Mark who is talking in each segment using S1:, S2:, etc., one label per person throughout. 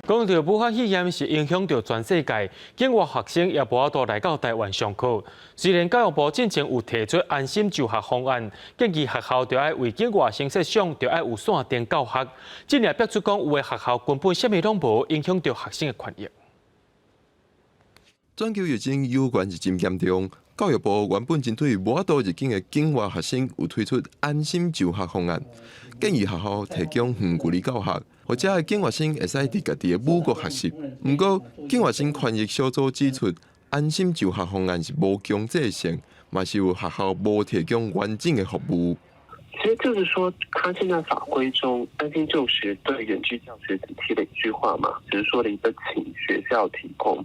S1: 讲到武汉肺炎是影响到全世界，境外学生也无法度来到台湾上课。虽然教育部之前有提出安心就学方案，建议学校就要为境外生设想就要有线电教学，今日表出讲有的学校根本啥物拢无，影响到学生的权益。
S2: 全球疫情有关是真严重，教育部原本针对无法度入境的境外学生，有推出安心就学方案，建议学校提供远距离教学。或者境外生会使伫家己的母国学习。不过，境外生权益小组指出，安心就学方案是无强制性，嘛是有学校无提供完整的服务。
S3: 其实就是说，他现在法规中安心就学对远距教学只提了一句话嘛，只是说了一个请学校提供。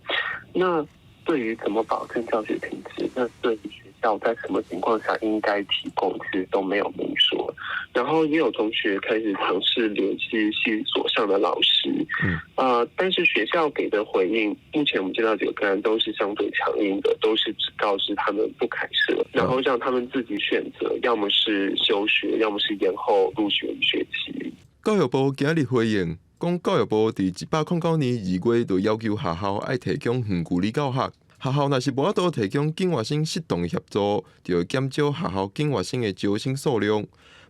S3: 那对于怎么保证教学品质，那对于学校在什么情况下应该提供，其实都没有明说。然后也有同学开始尝试联系系所上的老师，但是学校给的回应，目前我们接到几个个案都是相对强硬的，都是只告知他们不开设，然后让他们自己选择，要么是休学，要么是延后入学一学期。
S2: 教育部今日回应，讲教育部伫109年2月就要求学校爱提供远距离教学。学校若是无法度提供境外生适当的协助，就会减少学校境外生的招生数量，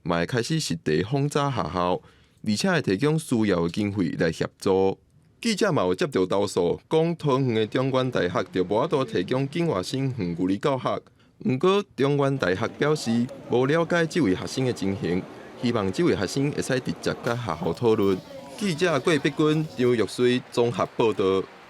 S2: 嘛会开始实地轰炸学校，而且会提供需要的经费来协助。记者嘛有接到投诉，讲桃园的中原大学就无法度提供境外生远距离教学。不过中原大学表示无了解这位学生的情形，希望这位学生会使直接甲学校讨论。记者郭碧君、张玉水综合报道。